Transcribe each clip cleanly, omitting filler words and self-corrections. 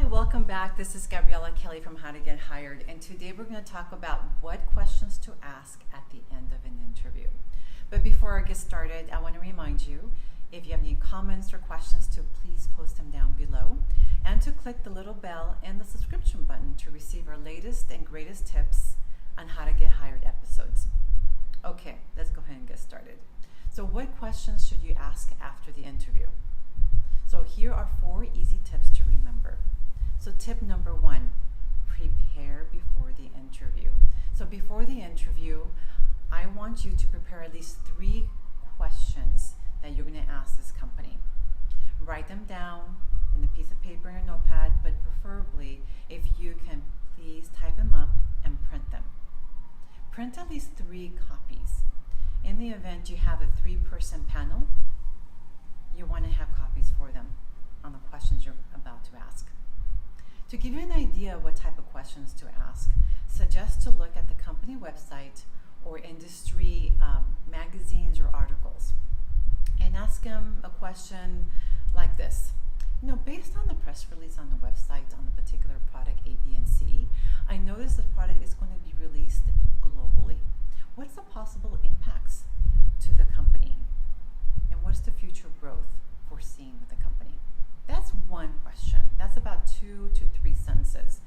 welcome back. This is Gabriela Kelly from How to Get Hired, and today we're going to talk about what questions to ask at the end of an interview. But before I get started, I want to remind you, if you have any comments or questions, to please post them down below, and to click the little bell and the subscription button to receive our latest and greatest tips on how to get hired episodes. Okay, let's go ahead and get started. So what questions should you ask after the interview? So here are 4 easy tips to remember. So tip number 1, prepare before the interview. So before the interview, I want you to prepare at least 3 questions that you're going to ask this company. Write them down in a piece of paper and a notepad, but preferably, if you can, please type them up and print them. Print at least 3 copies. In the event you have a 3-person panel, you want to have copies for them on the questions you're about to ask. To give you an idea of what type of questions to ask, suggest to look at the company website or industry magazines or articles and ask them a question like this. Based on the press release on the website on the particular product A, B, and C, I noticed this product is going to be released globally. What's the possible impacts to the company? And what's the future growth foreseen with the company? That's one question. That's about 2 to 3 sentences.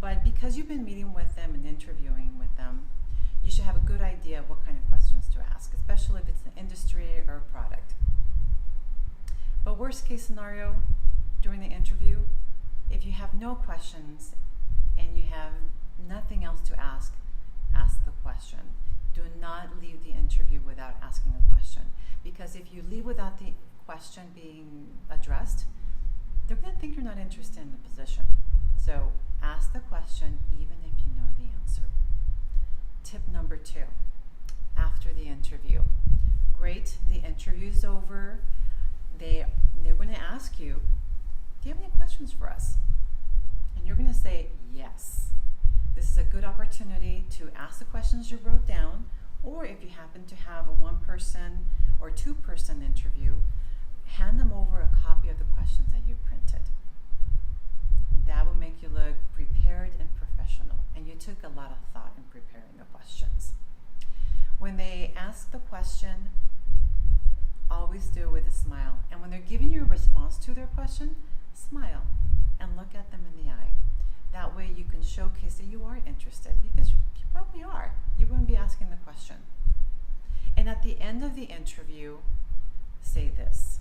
But because you've been meeting with them and interviewing with them, you should have a good idea of what kind of questions to ask, especially if it's an industry or a product. But worst case scenario, during the interview, if you have no questions and you have nothing else to ask the question. Do not leave the interview without asking a question, because if you leave without the question being addressed, they're going to think you're not interested in the position. So ask the question even if you know the answer. Tip number 2, after the interview. Great, the interview's over. They're going to ask you, do you have any questions for us? And you're going to say yes. This is a good opportunity to ask the questions you wrote down, or if you happen to have a 1-person or 2-person interview, hand them over a copy of the questions that you printed. That will make you look prepared and professional, and you took a lot of thought in preparing the questions. When they ask the question, always do it with a smile. And when they're giving you a response to their question, smile and look at them in the eye. That way you can showcase that you are interested, because you probably are. You wouldn't be asking the question. And at the end of the interview, say this: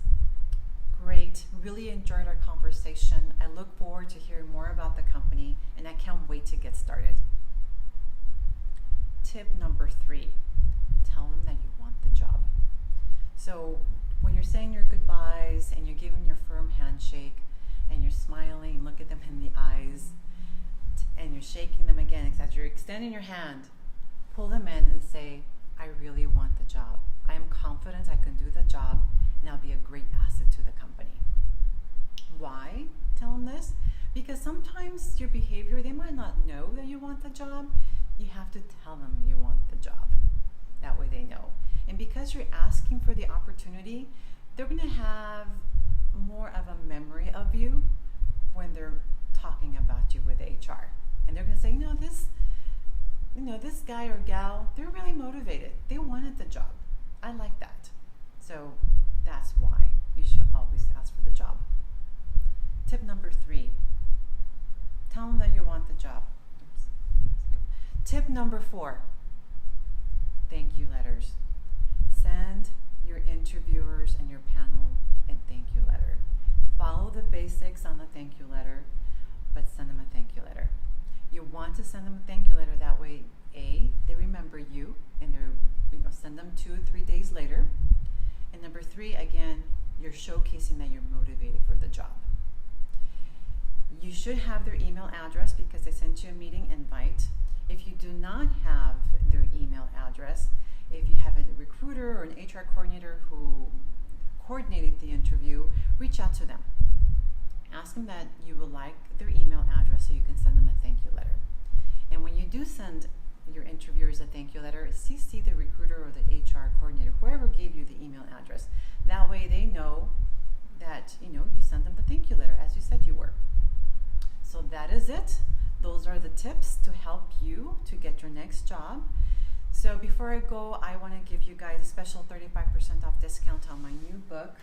great, really enjoyed our conversation. I look forward to hearing more about the company, and I can't wait to get started. Tip number 3, tell them that you want the job. So when you're saying your goodbyes and you're giving your firm handshake and you're smiling, look at them in the eyes, and you're shaking them again, as you're extending your hand, pull them in and say, I really want the job. I am confident I can do the job, and I'll be a great asset to the company. Why tell them this? Because sometimes your behavior, they might not know that you want the job. You have to tell them you want the job. That way they know. And because you're asking for the opportunity, they're going to have more of a memory of you when they're talking about you with HR. And they're going to say, this guy or gal, they're really motivated. They wanted the job. I like that. So that's why you should always ask for the job. Tip number 3, tell them that you want the job. Tip number 4, thank you letters. Send your interviewers and your panel a thank you letter. Follow the basics on the thank you letter, but send them a thank you letter. You want to send them a thank you letter, that way, A, they remember you, and they're, send them 2 or 3 days later. And number 3, again, you're showcasing that you're motivated for the job. You should have their email address because they sent you a meeting invite. If you do not have their email address, if you have a recruiter or an HR coordinator who coordinated the interview, reach out to them. Ask them that you would like their email address so you can send them a thank you letter. And when you do send your interviewers a thank you letter, CC the recruiter or the HR coordinator, whoever gave you the email address. That way they know that you sent them the thank you letter as you said you were. that is it. Those are the tips to help you to get your next job. So before I go, I want to give you guys a special 35% off discount on my new book,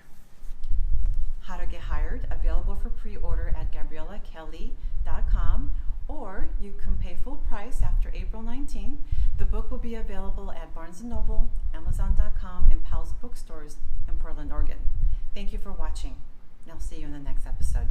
How to Get Hired, available for pre-order at GabrielaKelly.com, or you can pay full price after April 19th. The book will be available at Barnes & Noble, Amazon.com, and Powell's bookstores in Portland, Oregon. Thank you for watching, and I'll see you in the next episode.